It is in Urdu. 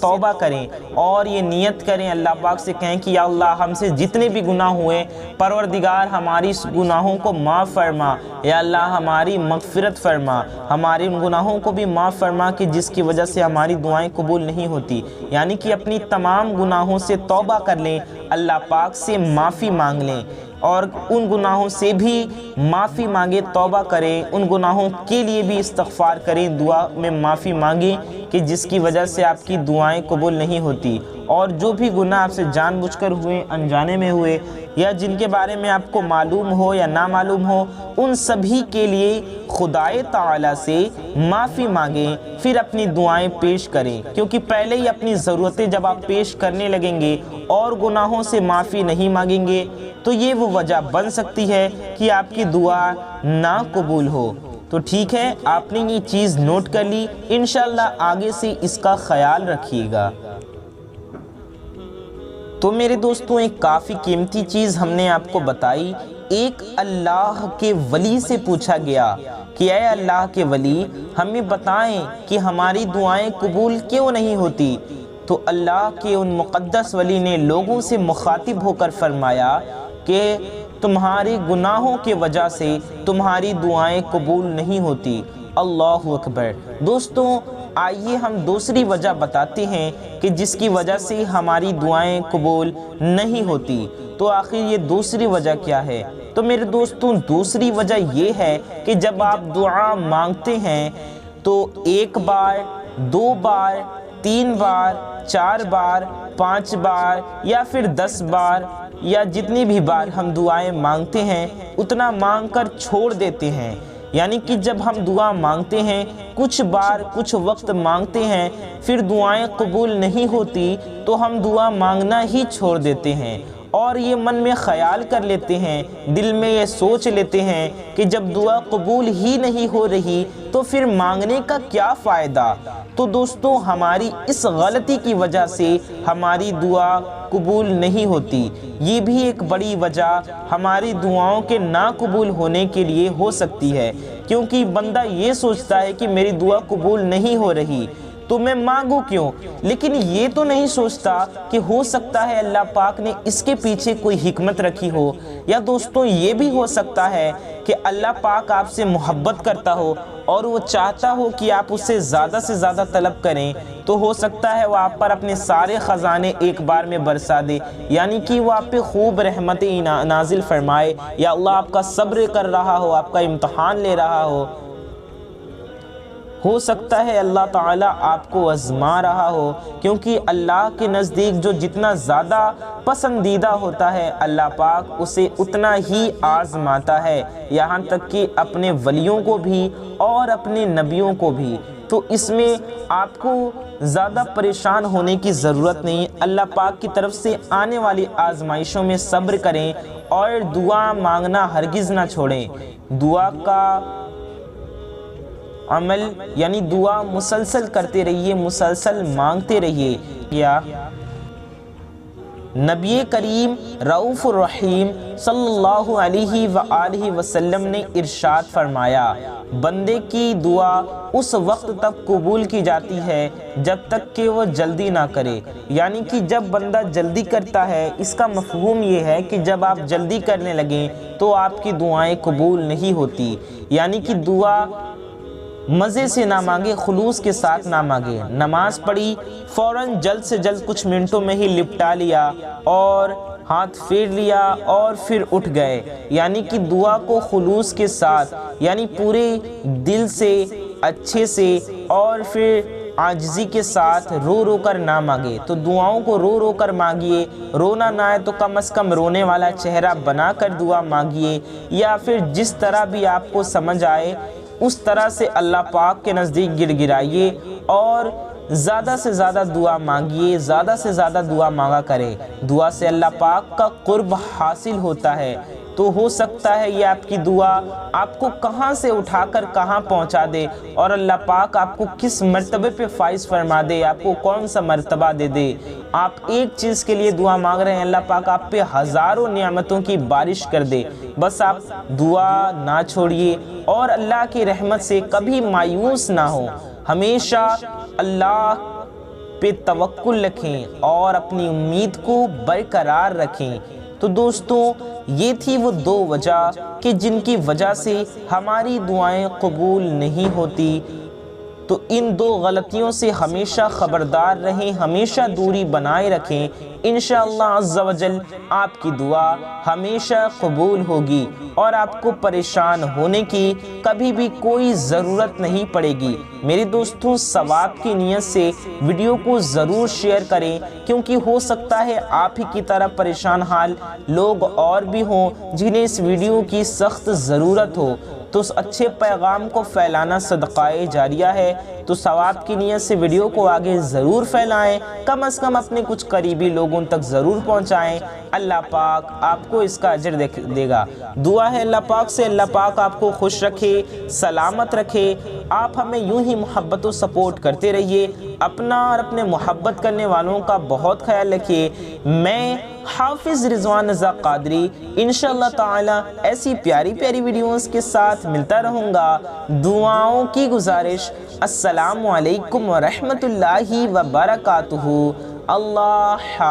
توبہ کریں اور یہ نیت کریں، اللہ پاک سے کہیں کہ یا اللہ ہم سے جتنے بھی گناہ ہوئے پروردگار ہماری اس گناہوں کو معاف فرما، یا اللہ ہماری مغفرت فرما، ہمارے ان گناہوں کو بھی معاف فرما کہ جس کی وجہ سے ہماری دعائیں قبول نہیں ہوتی۔ یعنی کہ اپنی تمام گناہوں سے توبہ کر لیں، اللہ پاک سے معافی مانگ لیں اور ان گناہوں سے بھی معافی مانگے، توبہ کریں، ان گناہوں کے لیے بھی استغفار کریں، دعا میں معافی مانگیں کہ جس کی وجہ سے آپ کی دعائیں قبول نہیں ہوتی۔ اور جو بھی گناہ آپ سے جان بوجھ کر ہوئے، انجانے میں ہوئے، یا جن کے بارے میں آپ کو معلوم ہو یا نہ معلوم ہو، ان سبھی کے لیے خدائے تعالیٰ سے معافی مانگیں، پھر اپنی دعائیں پیش کریں، کیونکہ پہلے ہی اپنی ضرورتیں جب آپ پیش کرنے لگیں گے اور گناہوں سے معافی نہیں مانگیں گے تو یہ وہ وجہ بن سکتی ہے کہ آپ کی دعا نہ قبول ہو۔ تو ٹھیک ہے، آپ نے یہ چیز نوٹ کر لی، انشاءاللہ آگے سے اس کا خیال رکھیے گا۔ تو میرے دوستوں ایک کافی قیمتی چیز ہم نے آپ کو بتائی۔ ایک اللہ کے ولی سے پوچھا گیا کہ اے اللہ کے ولی ہمیں بتائیں کہ ہماری دعائیں قبول کیوں نہیں ہوتی؟ تو اللہ کے ان مقدس ولی نے لوگوں سے مخاطب ہو کر فرمایا کہ تمہارے گناہوں کی وجہ سے تمہاری دعائیں قبول نہیں ہوتی۔ اللہ اکبر۔ دوستوں آئیے ہم دوسری وجہ بتاتے ہیں کہ جس کی وجہ سے ہماری دعائیں قبول نہیں ہوتی۔ تو آخر یہ دوسری وجہ کیا ہے؟ تو میرے دوستوں دوسری وجہ یہ ہے کہ جب آپ دعا مانگتے ہیں تو 1 بار، 2 بار، 3 بار، 4 بار، 5 بار یا پھر 10 بار یا جتنی بھی بار ہم دعائیں مانگتے ہیں اتنا مانگ کر چھوڑ دیتے ہیں۔ یعنی کہ جب ہم دعا مانگتے ہیں کچھ بار کچھ وقت مانگتے ہیں پھر دعائیں قبول نہیں ہوتی تو ہم دعا مانگنا ہی چھوڑ دیتے ہیں، اور یہ من میں خیال کر لیتے ہیں، دل میں یہ سوچ لیتے ہیں کہ جب دعا قبول ہی نہیں ہو رہی تو پھر مانگنے کا کیا فائدہ؟ تو دوستوں ہماری اس غلطی کی وجہ سے ہماری دعا قبول نہیں ہوتی۔ یہ بھی ایک بڑی وجہ ہماری دعاؤں کے نا قبول ہونے کے لیے ہو سکتی ہے، کیونکہ بندہ یہ سوچتا ہے کہ میری دعا قبول نہیں ہو رہی تو میں مانگوں کیوں، لیکن یہ تو نہیں سوچتا کہ ہو سکتا ہے اللہ پاک نے اس کے پیچھے کوئی حکمت رکھی ہو، یا دوستوں یہ بھی ہو سکتا ہے کہ اللہ پاک آپ سے محبت کرتا ہو اور وہ چاہتا ہو کہ آپ اس سے زیادہ طلب کریں، تو ہو سکتا ہے وہ آپ پر اپنے سارے خزانے ایک بار میں برسا دے، یعنی کہ وہ آپ پہ خوب رحمتیں نازل فرمائے، یا اللہ آپ کا صبر کر رہا ہو، آپ کا امتحان لے رہا ہو سکتا ہے اللہ تعالیٰ آپ کو آزما رہا ہو، کیونکہ اللہ کے نزدیک جو جتنا زیادہ پسندیدہ ہوتا ہے اللہ پاک اسے اتنا ہی آزماتا ہے، یہاں تک کہ اپنے ولیوں کو بھی اور اپنے نبیوں کو بھی۔ تو اس میں آپ کو زیادہ پریشان ہونے کی ضرورت نہیں، اللہ پاک کی طرف سے آنے والی آزمائشوں میں صبر کریں اور دعا مانگنا ہرگز نہ چھوڑیں۔ دعا کا عمل یعنی دعا مسلسل کرتے رہیے، مسلسل مانگتے رہیے۔ یا نبی کریم رؤوف الرحیم صلی اللہ علیہ وآلہ وسلم نے ارشاد فرمایا، بندے کی دعا اس وقت تک قبول کی جاتی ہے جب تک کہ وہ جلدی نہ کرے۔ یعنی کہ جب بندہ جلدی کرتا ہے اس کا مفہوم یہ ہے کہ جب آپ جلدی کرنے لگیں تو آپ کی دعائیں قبول نہیں ہوتی۔ یعنی کہ دعا مزے سے نہ مانگے، خلوص کے ساتھ نہ مانگے۔ نماز پڑھی فوراً جلد سے جلد کچھ منٹوں میں ہی لپٹا لیا اور ہاتھ پھیر لیا اور پھر اٹھ گئے، یعنی کہ دعا کو خلوص کے ساتھ یعنی پورے دل سے اچھے سے اور پھر عاجزی کے ساتھ رو رو کر نہ مانگے۔ تو دعاؤں کو رو رو کر مانگیے، رونا نہ آئے تو کم از کم رونے والا چہرہ بنا کر دعا مانگیے، یا پھر جس طرح بھی آپ کو سمجھ آئے اس طرح سے اللہ پاک کے نزدیک گڑ گڑائیے اور زیادہ سے زیادہ دعا مانگیے، زیادہ سے زیادہ دعا مانگا کرے۔ دعا سے اللہ پاک کا قرب حاصل ہوتا ہے۔ تو ہو سکتا ہے یہ آپ کی دعا آپ کو کہاں سے اٹھا کر کہاں پہنچا دے، اور اللہ پاک آپ کو کس مرتبے پہ فائز فرما دے، آپ کو کون سا مرتبہ دے دے۔ آپ ایک چیز کے لیے دعا مانگ رہے ہیں، اللہ پاک آپ پہ ہزاروں نعمتوں کی بارش کر دے۔ بس آپ دعا نہ چھوڑیے اور اللہ کی رحمت سے کبھی مایوس نہ ہو، ہمیشہ اللہ پہ توکل رکھیں اور اپنی امید کو برقرار رکھیں۔ تو دوستوں یہ تھی وہ دو وجہ کہ جن کی وجہ سے ہماری دعائیں قبول نہیں ہوتی۔ تو ان دو غلطیوں سے ہمیشہ خبردار رہیں، ہمیشہ دوری بنائے رکھیں۔ انشاءاللہ عز و جل آپ کی دعا ہمیشہ قبول ہوگی اور آپ کو پریشان ہونے کی کبھی بھی کوئی ضرورت نہیں پڑے گی۔ میرے دوستوں ثواب کی نیت سے ویڈیو کو ضرور شیئر کریں، کیونکہ ہو سکتا ہے آپ ہی کی طرح پریشان حال لوگ اور بھی ہوں جنہیں اس ویڈیو کی سخت ضرورت ہو۔ تو اس اچھے پیغام کو پھیلانا صدقہ جاریہ ہے، تو ثواب کی نیت سے ویڈیو کو آگے ضرور پھیلائیں، کم از کم اپنے کچھ قریبی لوگوں تک ضرور پہنچائیں۔ اللہ پاک آپ کو اس کا اجر دے گا۔ دعا ہے اللہ پاک سے اللہ پاک آپ کو خوش رکھے، سلامت رکھے۔ آپ ہمیں یوں ہی محبت و سپورٹ کرتے رہیے، اپنا اور اپنے محبت کرنے والوں کا بہت خیال رکھیے۔ میں حافظ رضوان رضا قادری انشاءاللہ تعالی ایسی پیاری پیاری ویڈیوز کے ساتھ ملتا رہوں گا۔ دعاؤں کی گزارش۔ السلام علیکم ورحمۃ اللہ وبرکاتہ۔ اللہ حافظ۔